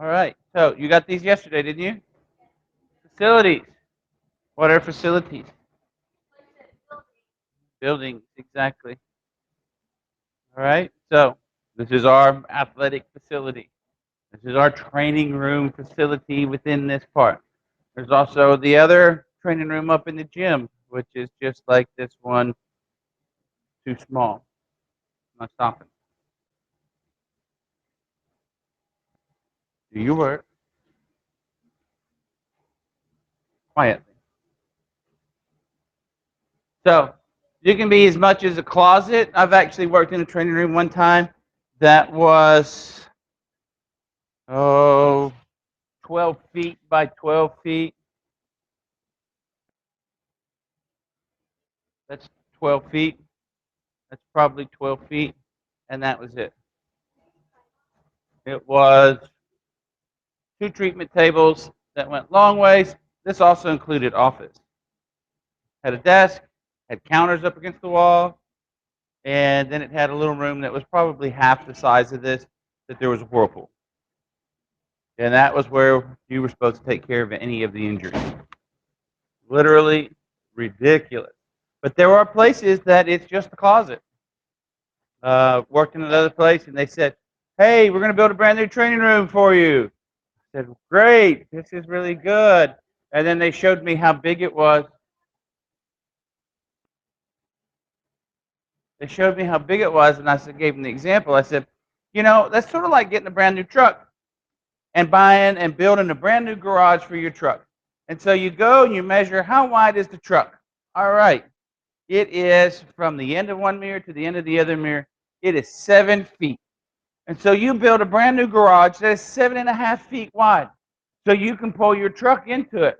All right. So you got these yesterday, didn't you? Facilities. What are facilities? Buildings, exactly. All right. So this is our athletic facility. This is our training room facility within this part. There's also the other training room up in the gym, which is just like this one, too small. I'm not stopping. Do your work quietly. So you can be as much as a closet. I've actually worked in a training room one time that was, oh, 12 feet by 12 feet. That's 12 feet. That's probably 12 feet. And that was it. It was two treatment tables that went long ways. This also included office. Had a desk, had counters up against the wall, and then it had a little room that was probably half the size of this, that there was a whirlpool. And that was where you were supposed to take care of any of the injuries. Literally ridiculous. But there are places that it's just a closet. Worked in another place, and they said, "Hey, we're going to build a brand new training room for you." I said, "Great, this is really good." And then they showed me how big it was. They showed me how big it was, and I said, gave them the example. I said, that's sort of like getting a brand new truck and buying and building a brand new garage for your truck. And so you go and you measure, how wide is the truck? All right. It is from the end of one mirror to the end of the other mirror. It is 7 feet. And so you build a brand new garage that is 7.5 feet wide. So you can pull your truck into it.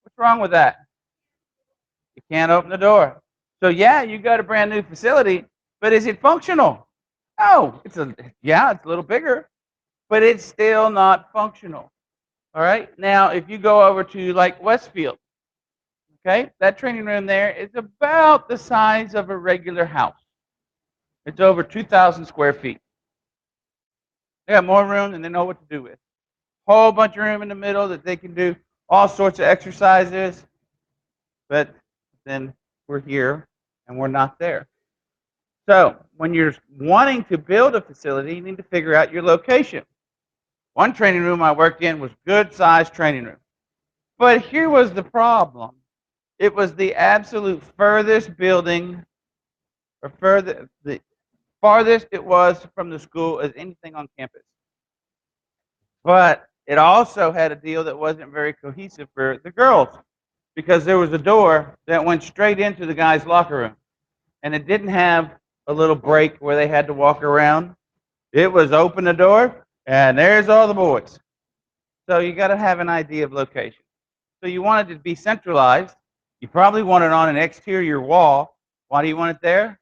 What's wrong with that? You can't open the door. So yeah, you got a brand new facility, but is it functional? No. It's a little bigger, but it's still not functional. All right. Now, if you go over to like Westfield, okay, that training room there is about the size of a regular house. It's over 2,000 square feet. They got more room than they know what to do with. Whole bunch of room in the middle that they can do all sorts of exercises. But then we're here and we're not there. So when you're wanting to build a facility, you need to figure out your location. One training room I worked in was good sized training room. But here was the problem. It was the absolute furthest building, or the farthest it was from the school as anything on campus. But it also had a deal that wasn't very cohesive for the girls, because there was a door that went straight into the guys' locker room. And it didn't have a little break where they had to walk around. It was open the door, and there's all the boys. So you got to have an idea of location. So you want it to be centralized. You probably want it on an exterior wall. Why do you want it there?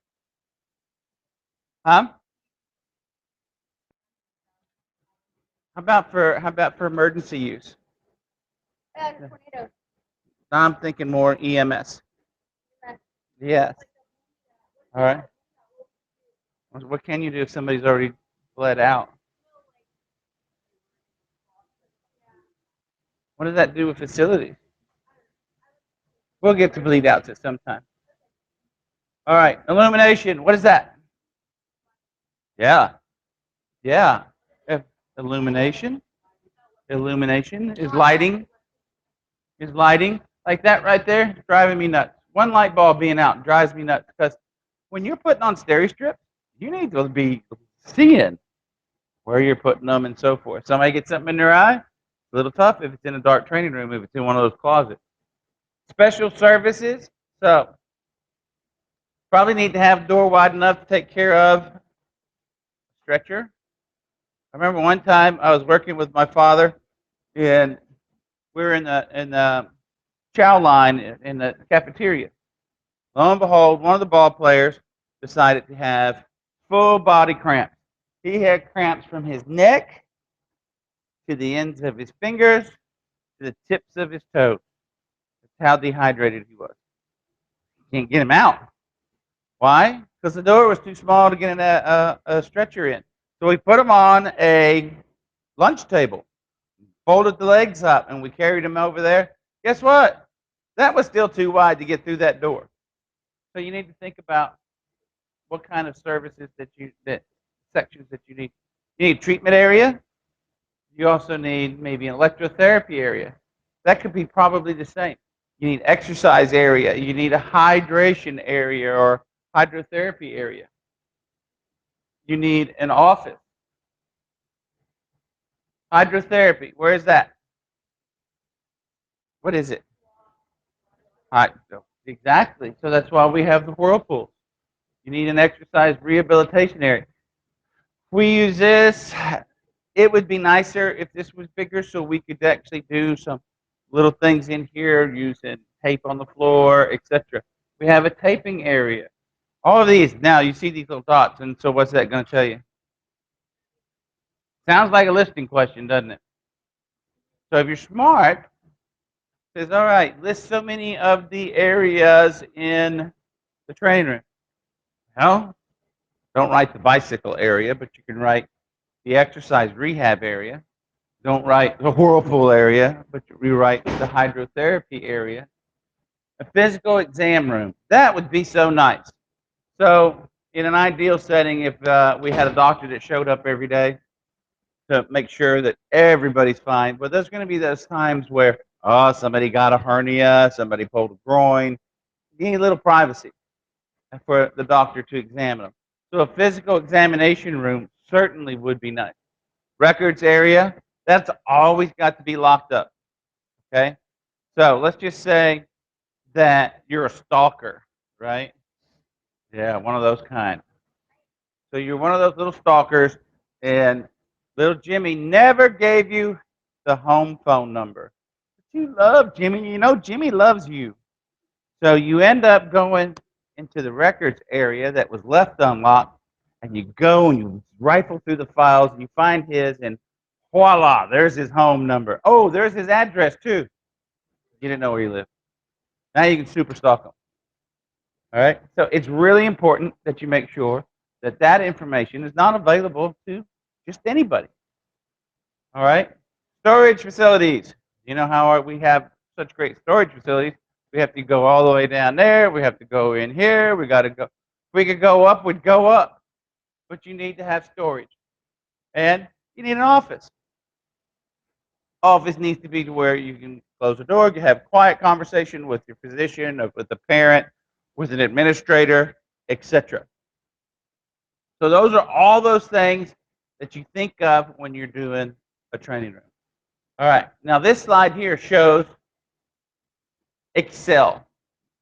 Huh? How about for emergency use? Tornado. I'm thinking more EMS. Yes. All right. What can you do if somebody's already bled out? What does that do with facilities? We'll get to bleed outs at some time. All right. Illumination. What is that? Yeah. Yeah. If illumination. Illumination is lighting. Is lighting. Like that right there, it's driving me nuts. One light bulb being out drives me nuts, because when you're putting on stereo strips, you need to be seeing where you're putting them and so forth. Somebody gets something in their eye, it's a little tough if it's in a dark training room, if it's in one of those closets. Special services. So probably need to have a door wide enough to take care of a stretcher. I remember one time I was working with my father, and we were in the chow line in the cafeteria. Lo and behold, one of the ball players decided to have full body cramps. He had cramps from his neck to the ends of his fingers to the tips of his toes. That's how dehydrated he was. Can't get him out. Why? Because the door was too small to get a stretcher in. So we put him on a Lunch table. Folded the legs up and we carried them over there. Guess what? That was still too wide to get through that door. So you need to think about what kind of services that sections that you need. You need a treatment area. You also need maybe an electrotherapy area. That could be probably the same. You need exercise area. You need a hydration area or hydrotherapy area. You need an office. Hydrotherapy. Where is that? What is it? Exactly. So that's why we have the whirlpool. You need an exercise rehabilitation area. We use this. It would be nicer if this was bigger so we could actually do some little things in here using tape on the floor, etc. We have a taping area. All of these. Now, you see these little dots, and so what's that going to tell you? Sounds like a listing question, doesn't it? So if you're smart, it says, all right, list so many of the areas in the training room. Well, don't write the bicycle area, but you can write the exercise rehab area. Don't write the whirlpool area, but you rewrite the hydrotherapy area. A physical exam room. That would be so nice. So in an ideal setting, if we had a doctor that showed up every day to make sure that everybody's fine, but there's going to be those times where, oh, somebody got a hernia, somebody pulled a groin. You need a little privacy for the doctor to examine them. So a physical examination room certainly would be nice. Records area, that's always got to be locked up, okay? So let's just say that you're a stalker, right? Yeah, one of those kind. So you're one of those little stalkers, and little Jimmy never gave you the home phone number. But you love Jimmy. You know Jimmy loves you. So you end up going into the records area that was left unlocked, and you go and you rifle through the files, and you find his, and voila, there's his home number. Oh, there's his address, too. You didn't know where he lived. Now you can super stalk him. All right? So it's really important that you make sure that that information is not available to just anybody. All right? Storage facilities. You know how we have such great storage facilities. We have to go all the way down there. We have to go in here. We got to go. If we could go up, we'd go up. But you need to have storage. And you need an office. Office needs to be to where you can close the door, you have quiet conversation with your physician, or with the parent, with an administrator, etc. So those are all those things that you think of when you're doing a training room. All right. Now this slide here shows Excel.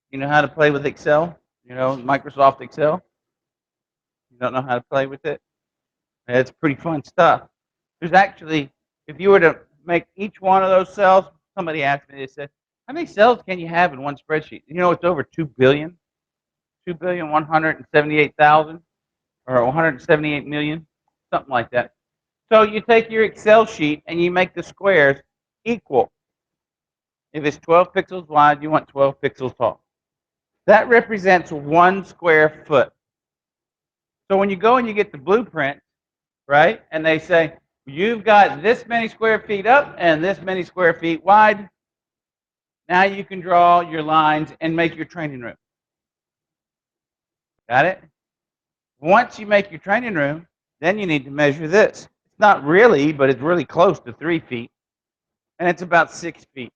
You know how to play with Excel? You know, Microsoft Excel? You don't know how to play with it? It's pretty fun stuff. There's actually, if you were to make each one of those cells, somebody asked me, they said, how many cells can you have in one spreadsheet? You know, it's over 2 billion, 2,178,000, or 178 million, something like that. So you take your Excel sheet and you make the squares equal. If it's 12 pixels wide, you want 12 pixels tall. That represents 1 square foot. So when you go and you get the blueprint, right, and they say, you've got this many square feet up and this many square feet wide, now you can draw your lines and make your training room. Got it? Once you make your training room, then you need to measure this. It's not really, but it's really close to 3 feet, and it's about 6 feet.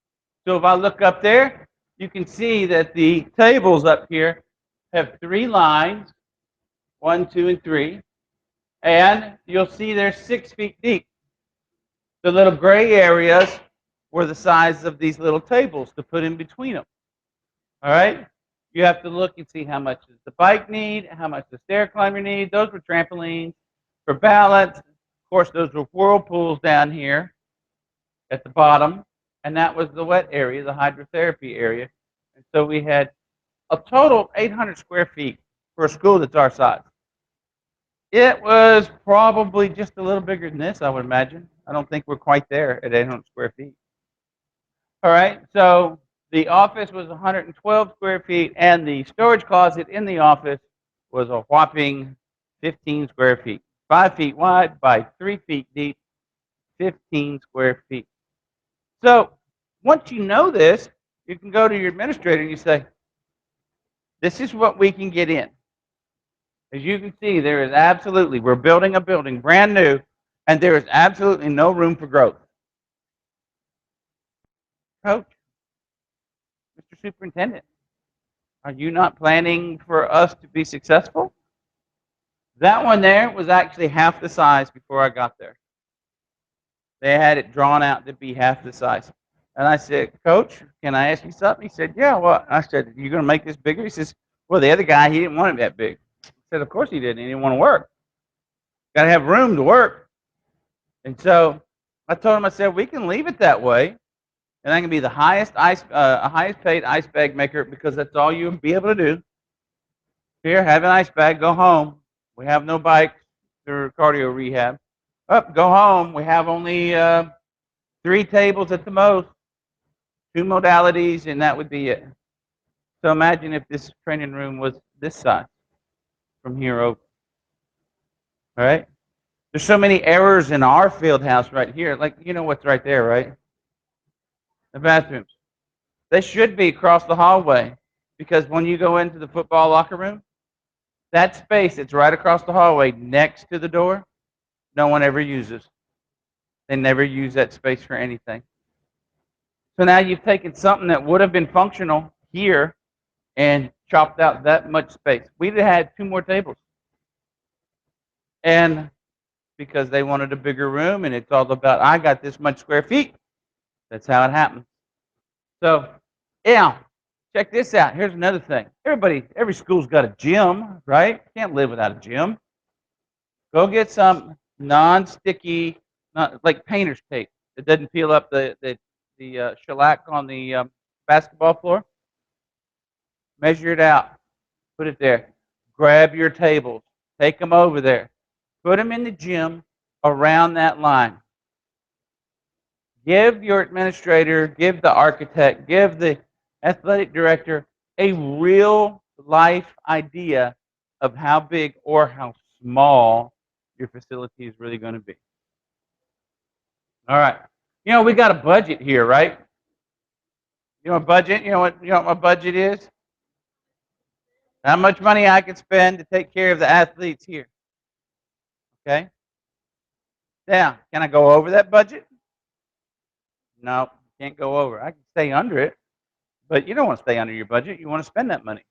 So if I look up there, you can see that the tables up here have 3 lines, 1, 2, and 3, and you'll see they're 6 feet deep. The little gray areas were the size of these little tables to put in between them. All right? You have to look and see how much does the bike need, how much does the stair climber need. Those were trampolines. For balance, of course, those were whirlpools down here at the bottom, and that was the wet area, the hydrotherapy area. And so we had a total of 800 square feet for a school that's our size. It was probably just a little bigger than this, I would imagine. I don't think we're quite there at 800 square feet. All right, so the office was 112 square feet, and the storage closet in the office was a whopping 15 square feet. 5 feet wide by 3 feet deep, 15 square feet. So once you know this, you can go to your administrator and you say, this is what we can get in. As you can see, there is absolutely, we're building a building brand new, and there is absolutely no room for growth. Coach, Mr. Superintendent, are you not planning for us to be successful? That one there was actually half the size before I got there. They had it drawn out to be half the size. And I said, Coach, can I ask you something? He said, yeah, what? I said, you going to make this bigger? He says, well, the other guy, he didn't want it that big. I said, of course he didn't. He didn't want to work. Got to have room to work. And so I told him, I said, we can leave it that way. And I can be the highest paid ice bag maker because that's all you'll be able to do. Here, have an ice bag, go home. We have no bikes or cardio rehab. Up, go home. We have only 3 tables at the most, 2 modalities, and that would be it. So imagine if this training room was this size from here over. All right? There's so many errors in our field house right here. Like, you know what's right there, right? The bathrooms. They should be across the hallway because when you go into the football locker room, that space that's right across the hallway next to the door, no one ever uses. They never use that space for anything. So now you've taken something that would have been functional here and chopped out that much space. We'd have had 2 more tables. And because they wanted a bigger room, and it's all about, I got this much square feet. That's how it happens. So, yeah, check this out. Here's another thing. Every school's got a gym, right? Can't live without a gym. Go get some non-sticky, not like painter's tape. It doesn't peel up the shellac on the basketball floor. Measure it out. Put it there. Grab your tables. Take them over there. Put them in the gym around that line. Give your administrator, give the architect, give the athletic director a real life idea of how big or how small your facility is really going to be. All right. You know, we got a budget here, right? You know, a budget, you know what my budget is? How much money I can spend to take care of the athletes here. Okay? Now, can I go over that budget? No, can't go over. I can stay under it, but you don't want to stay under your budget. You want to spend that money.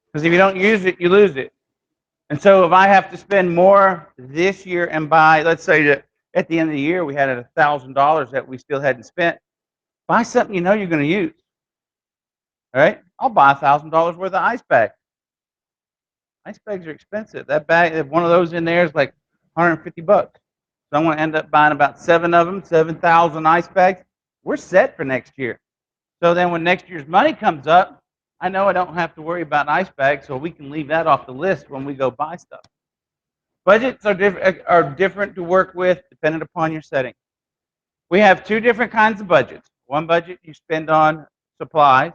Because if you don't use it, you lose it. And so if I have to spend more this year and buy, let's say that at the end of the year we had $1,000 that we still hadn't spent, buy something you know you're going to use. All right? I'll buy $1,000 worth of ice bags. Ice bags are expensive. That bag, one of those in there is like 150 bucks. So I'm going to end up buying about 7 of them, 7,000 ice bags. We're set for next year. So then when next year's money comes up, I know I don't have to worry about an ice bag, so we can leave that off the list when we go buy stuff. Budgets are different to work with depending upon your setting. We have 2 different kinds of budgets. One budget you spend on supplies,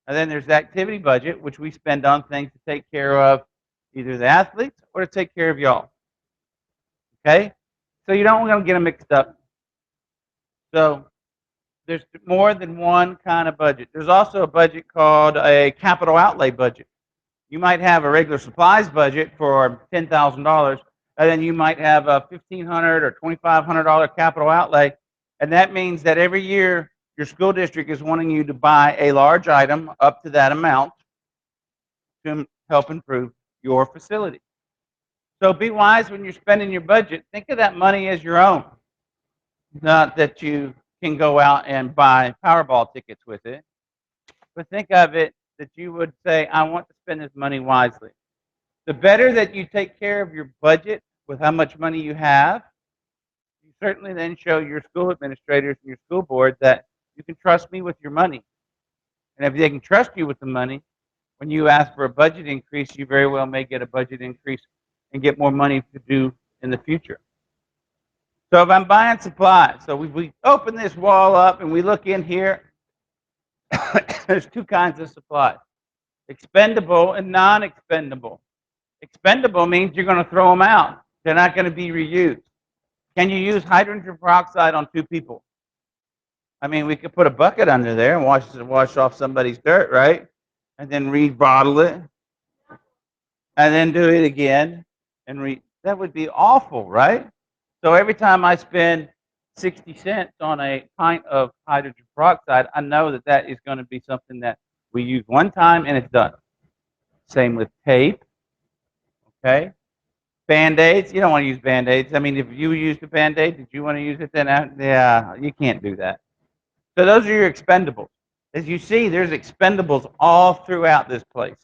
and then there's the activity budget, which we spend on things to take care of either the athletes or to take care of y'all. Okay? So you don't want to get them mixed up. So there's more than one kind of budget. There's also a budget called a capital outlay budget. You might have a regular supplies budget for $10,000, and then you might have a $1,500 or $2,500 capital outlay, and that means that every year your school district is wanting you to buy a large item up to that amount to help improve your facility. So be wise when you're spending your budget. Think of that money as your own, not that you can go out and buy Powerball tickets with it, but think of it that you would say, I want to spend this money wisely. The better that you take care of your budget with how much money you have, you certainly then show your school administrators and your school board that you can trust me with your money. And if they can trust you with the money, when you ask for a budget increase, you very well may get a budget increase and get more money to do in the future. So if I'm buying supplies, so we open this wall up and we look in here, there's 2 kinds of supplies, expendable and non-expendable. Expendable means you're going to throw them out. They're not going to be reused. Can you use hydrogen peroxide on 2 people? I mean, we could put a bucket under there and wash off somebody's dirt, right? And then rebottle it, and then do it again, and that would be awful, right? So every time I spend 60 cents on a pint of hydrogen peroxide, I know that that is going to be something that we use one time and it's done. Same with tape, okay? Band-Aids, you don't want to use Band-Aids. I mean, if you used a Band-Aid, did you want to use it then? Yeah, you can't do that. So those are your expendables. As you see, there's expendables all throughout this place.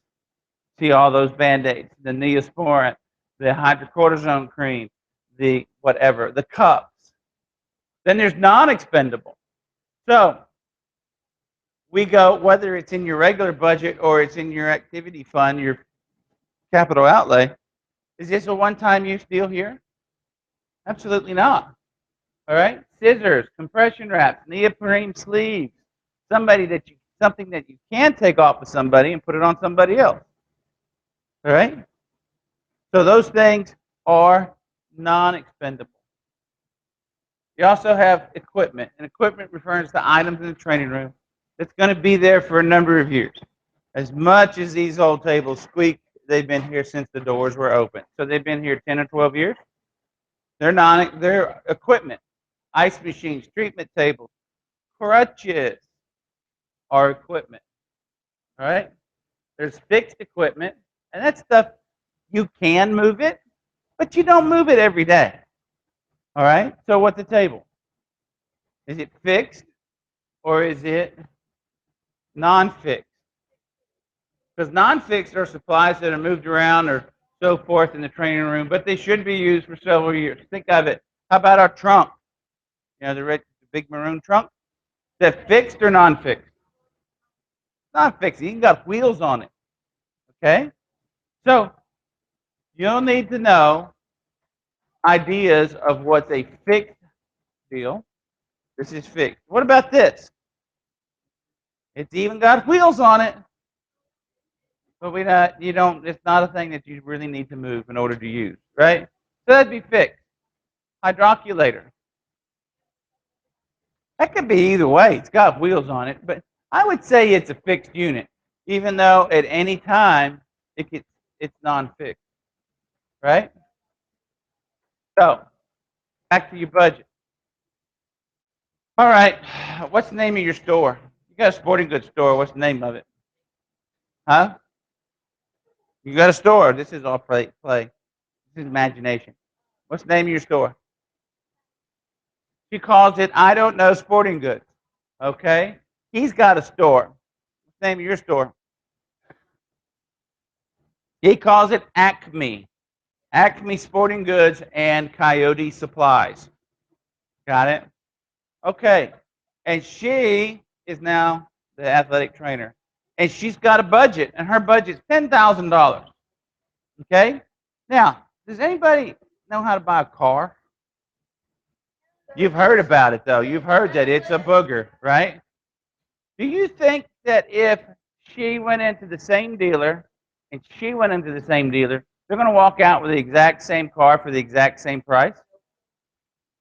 See all those Band-Aids, the Neosporin, the hydrocortisone cream, the whatever, the cups. Then there's non-expendable. So we go, whether it's in your regular budget or it's in your activity fund, your capital outlay, is this a one-time use deal here? Absolutely not. All right? Scissors, compression wraps, neoprene sleeves, something that you can take off of somebody and put it on somebody else. All right? So those things are non-expendable. You also have equipment, and equipment refers to items in the training room that's going to be there for a number of years. As much as these old tables squeak, they've been here since the doors were open. So they've been here 10 or 12 years. They're equipment. Ice machines, treatment tables, crutches are equipment. All right? There's fixed equipment, and that stuff, you can move it, but you don't move it every day. All right? So what's a table? Is it fixed or is it non-fixed? Because non-fixed are supplies that are moved around or so forth in the training room, but they should be used for several years. Think of it. How about our trunk? You know, the big maroon trunk? Is that fixed or non-fixed? Non-fixed. You got wheels on it. Okay? So you'll need to know ideas of what's a fixed deal. This is fixed. What about this? It's even got wheels on it. But it's not a thing that you really need to move in order to use, right? So that'd be fixed. Hydroculator. That could be either way. It's got wheels on it, but I would say it's a fixed unit, even though at any time it's non-fixed, right? So back to your budget. All right, what's the name of your store? You got a sporting goods store. What's the name of it? Huh? You got a store. This is all play. This is imagination. What's the name of your store? She calls it, I don't know, sporting goods. Okay? He's got a store. What's the name of your store? He calls it Acme. Acme Sporting Goods and Coyote Supplies. Got it? Okay. And she is now the athletic trainer. And she's got a budget, and her budget's $10,000. Okay? Now, does anybody know how to buy a car? You've heard about it, though. You've heard that it's a booger, right? Do you think that if she went into the same dealer and she went into the same dealer, they're going to walk out with the exact same car for the exact same price?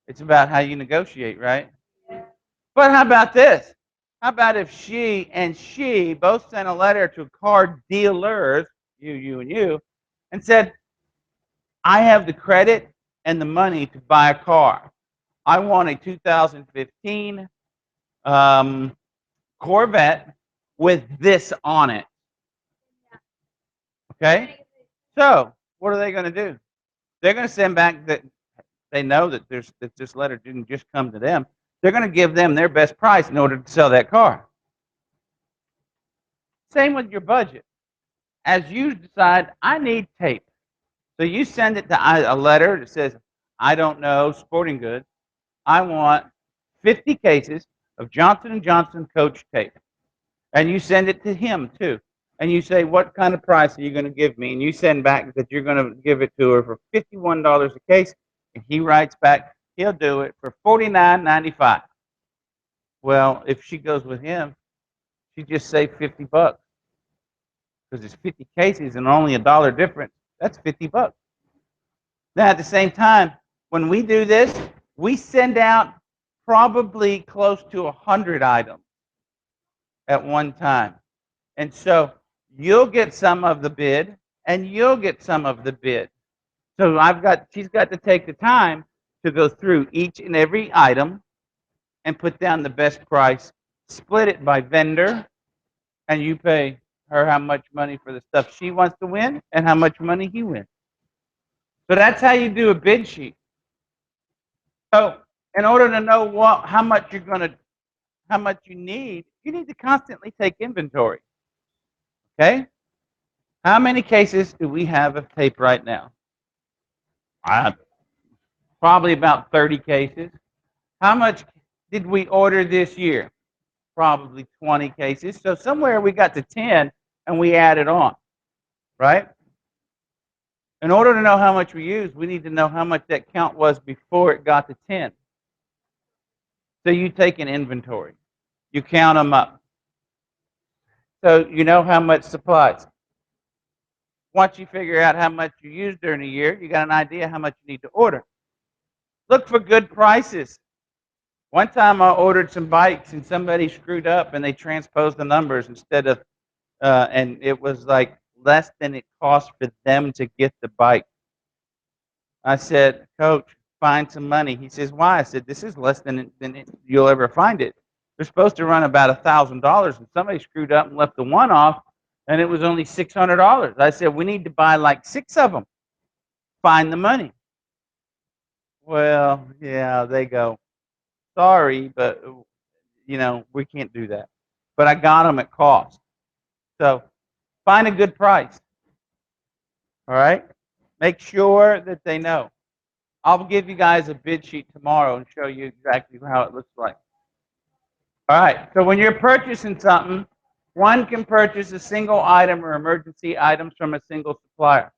It's about how you negotiate, right? But how about this? How about if she both sent a letter to car dealers, you, and you, and said, I have the credit and the money to buy a car. I want a 2015 Corvette with this on it. Okay? So, what are they going to do? They're going to send back that they know that this letter didn't just come to them. They're going to give them their best price in order to sell that car. Same with your budget. As you decide, I need tape. So you send it to a letter that says, I don't know, sporting goods. I want 50 cases of Johnson & Johnson Coach tape. And you send it to him, too. And you say, what kind of price are you going to give me? And you send back that you're going to give it to her for $51 a case. And he writes back, he'll do it for $49.95. Well, if she goes with him, she just saved $50 because it's 50 cases and only $1 difference. That's $50. Now, at the same time, when we do this, We send out probably close to 100 items at one time. And so you'll get some of the bid, and you'll get some of the bid. So she's got to take the time to go through each and every item and put down the best price, split it by vendor, and you pay her how much money for the stuff she wants to win and how much money he wins. So that's how you do a bid sheet. So in order to know how much how much you need to constantly take inventory. Okay? How many cases do we have of tape right now? Probably about 30 cases. How much did we order this year? Probably 20 cases. So somewhere we got to 10 and we added on, right? In order to know how much we use, we need to know how much that count was before it got to 10. So you take an inventory. You count them up. So you know how much supplies. Once you figure out how much you use during a year, you got an idea how much you need to order. Look for good prices. One time I ordered some bikes and somebody screwed up and they transposed the numbers instead of, and it was like less than it cost for them to get the bike. I said, Coach, find some money. He says, why? I said, this is less than you'll ever find it. They're supposed to run about $1,000 and somebody screwed up and left the one off and it was only $600. I said, we need to buy like 6 of them. Find the money. Well, yeah, they go, sorry, but we can't do that. But I got them at cost. So find a good price. All right? Make sure that they know. I'll give you guys a bid sheet tomorrow and show you exactly how it looks like. All right. So when you're purchasing something, one can purchase a single item or emergency items from a single supplier.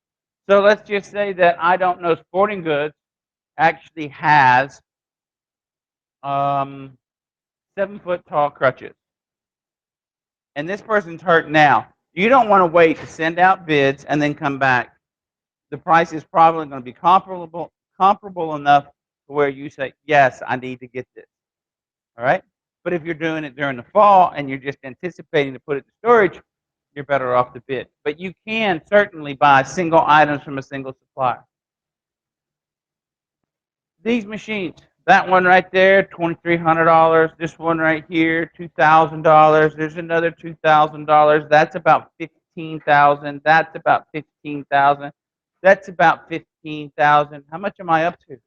So let's just say that I don't know Sporting Goods actually has 7-foot tall crutches. And this person's hurt now. You don't want to wait to send out bids and then come back. The price is probably going to be comparable enough to where you say, yes, I need to get this. All right? But if you're doing it during the fall and you're just anticipating to put it to storage, you're better off to bid. But you can certainly buy single items from a single supplier. These machines, that one right there, $2,300. This one right here, $2,000. There's another $2,000. That's about $15,000. That's about $15,000. That's about $15,000. How much am I up to?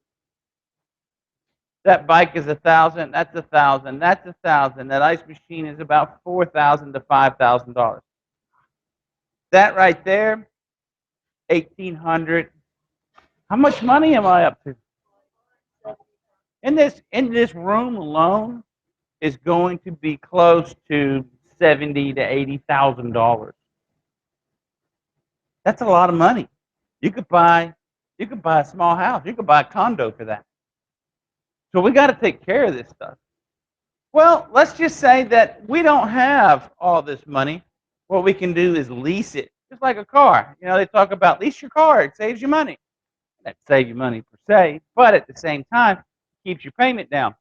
That bike is $1,000. That's $1,000. That's $1,000. That ice machine is about $4,000 to $5,000. That right there, $1,800. How much money am I up to? In this room alone is going to be close to $70,000 to $80,000. That's a lot of money. You could buy a small house. You could buy a condo for that. So we got to take care of this stuff. Well, let's just say that we don't have all this money. What we can do is lease it, just like a car. They talk about lease your car. It saves you money. That saves you money per se, but at the same time, keeps your payment down.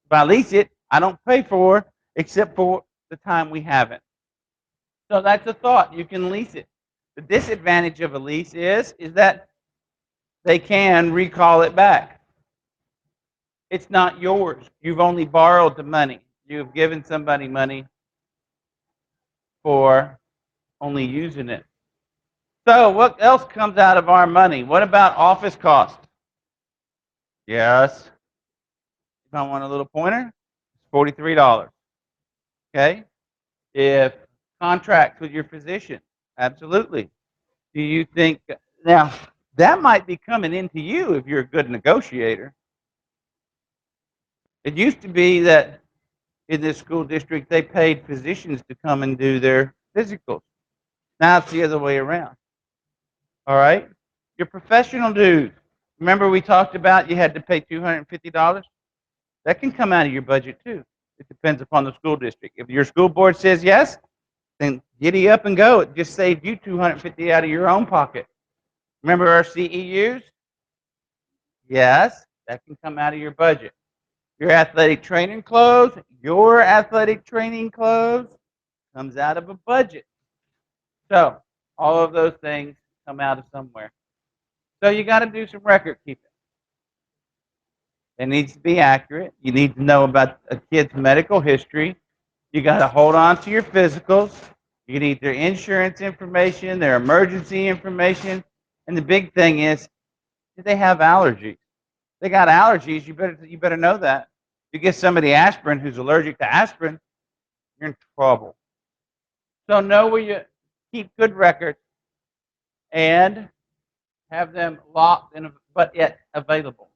If I lease it, I don't pay for except for the time we have it. So that's a thought. You can lease it. The disadvantage of a lease is that they can recall it back. It's not yours. You've only borrowed the money. You've given somebody money for only using it. So what else comes out of our money? What about office costs? Yes. If I want a little pointer, it's $43. Okay? If contracts with your physician, absolutely. Do you think, now, that might be coming into you if you're a good negotiator. It used to be that in this school district, they paid physicians to come and do their physicals. Now it's the other way around. All right? Your professional dues. Remember we talked about you had to pay $250? That can come out of your budget too. It depends upon the school district. If your school board says yes, then giddy up and go. It just saved you $250 out of your own pocket. Remember our CEUs? Yes. That can come out of your budget. Your athletic training clothes, your athletic training clothes comes out of a budget. So all of those things come out of somewhere. So you got to do some record keeping. It needs to be accurate. You need to know about a kid's medical history. You got to hold on to your physicals. You need their insurance information, their emergency information, and the big thing is, do they have allergies? They got allergies. You better know that. You get somebody aspirin who's allergic to aspirin, you're in trouble. So know where you keep good records and have them locked in, but yet available.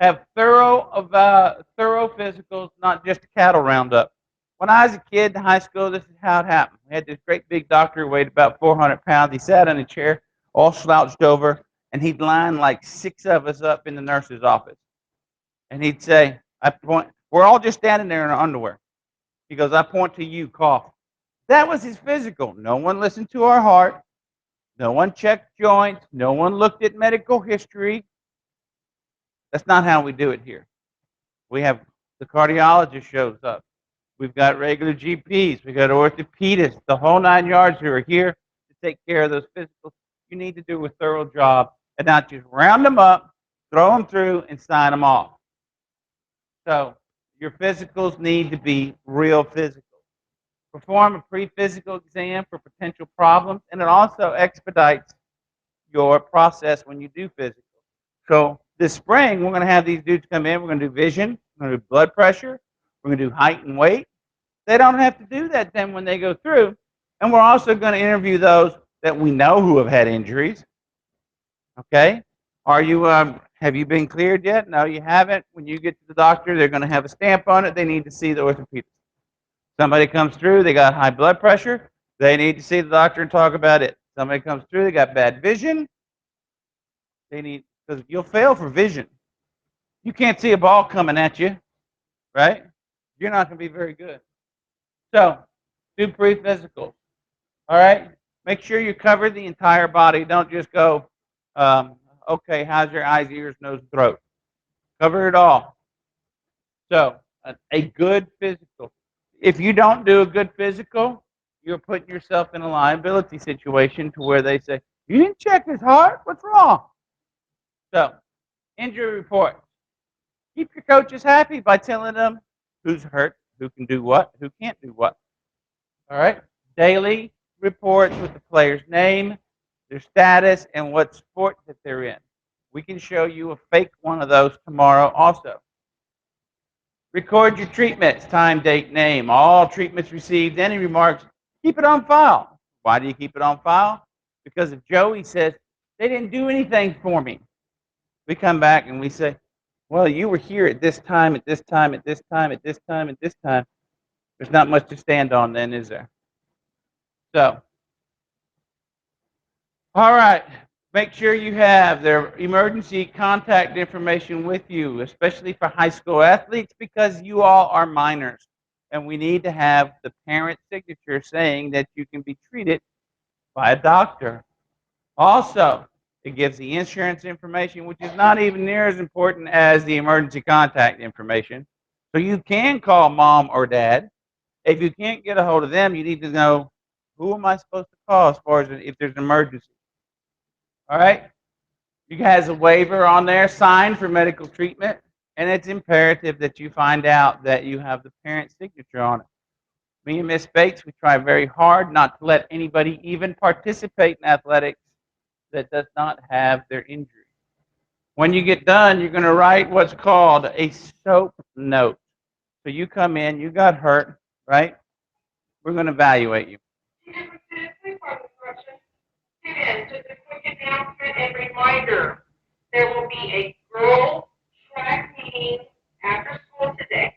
Have thorough physicals, not just a cattle roundup. When I was a kid in high school, this is how it happened. We had this great big doctor who weighed about 400 pounds. He sat in a chair, all slouched over, and he'd line like 6 of us up in the nurse's office. And he'd say, I point, we're all just standing there in our underwear. He goes, I point to you, cough. That was his physical. No one listened to our heart. No one checked joints. No one looked at medical history. That's not how we do it here. We have the cardiologist shows up. We've got regular GPs. We've got orthopedists, the whole 9 yards who are here to take care of those physicals. You need to do a thorough job and not just round them up, throw them through, and sign them off. So your physicals need to be real physical. Perform a pre-physical exam for potential problems, and it also expedites your process when you do physical. So this spring, we're going to have these dudes come in. We're going to do vision. We're going to do blood pressure. We're going to do height and weight. They don't have to do that then when they go through. And we're also going to interview those that we know who have had injuries. Okay? Are you? Have you been cleared yet? No, you haven't. When you get to the doctor, they're going to have a stamp on it. They need to see the orthopedist. Somebody comes through, they got high blood pressure. They need to see the doctor and talk about it. Somebody comes through, they got bad vision. They need, because you'll fail for vision. You can't see a ball coming at you, right? You're not going to be very good. So, do pre-physicals. All right? Make sure you cover the entire body. Don't just go, okay, how's your eyes, ears, nose, throat? Cover it all. So, a good physical. If you don't do a good physical, you're putting yourself in a liability situation to where they say, you didn't check his heart? What's wrong? So, injury reports. Keep your coaches happy by telling them who's hurt, who can do what, who can't do what. All right? Daily reports with the player's name, their status, and what sport that they're in. We can show you a fake one of those tomorrow also. Record your treatments, time, date, name, all treatments received, any remarks. Keep it on file. Why do you keep it on file? Because if Joey says, they didn't do anything for me, we come back and we say, well, you were here at this time, at this time, at this time, at this time, at this time. There's not much to stand on then, is there? So, all right. Make sure you have their emergency contact information with you, especially for high school athletes, because you all are minors. And we need to have the parent signature saying that you can be treated by a doctor. Also, it gives the insurance information, which is not even near as important as the emergency contact information. So you can call mom or dad. If you can't get a hold of them, you need to know, who am I supposed to call as far as if there's an emergency. All right? You has a waiver on there signed for medical treatment, and it's imperative that you find out that you have the parent signature on it. Me and Miss Bates, we try very hard not to let anybody even participate in athletics that does not have their injury. When you get done, you're going to write what's called a SOAP note. So you come in, you got hurt, right? We're going to evaluate you. Students, just a quick announcement and reminder, there will be a girls track meeting after school today.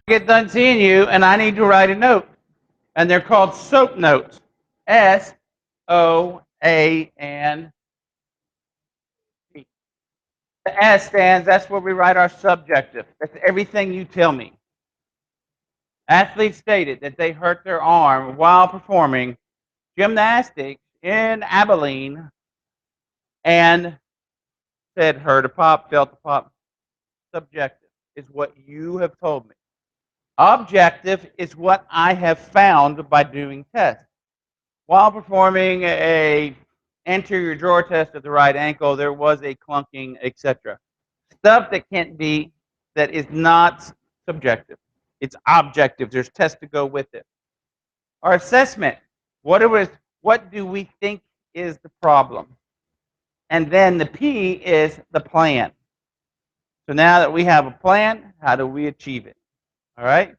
I get done seeing you, and I need to write a note, and they're called SOAP notes. S, O, A, and P. The S stands, that's where we write our subjective. That's everything you tell me. Athletes stated that they hurt their arm while performing gymnastics in Abilene and said heard a pop, felt a pop. Subjective is what you have told me. Objective is what I have found by doing tests. While performing a anterior drawer test at the right ankle, there was a clunking, etc. Stuff that can't be, that is not subjective. It's objective. There's tests to go with it. Our assessment. What do we think is the problem? And then the P is the plan. So now that we have a plan, how do we achieve it? All right?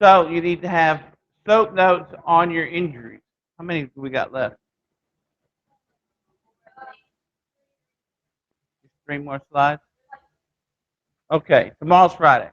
So you need to have SOAP notes on your injuries. How many do we got left? Just 3 more slides. Okay, tomorrow's Friday.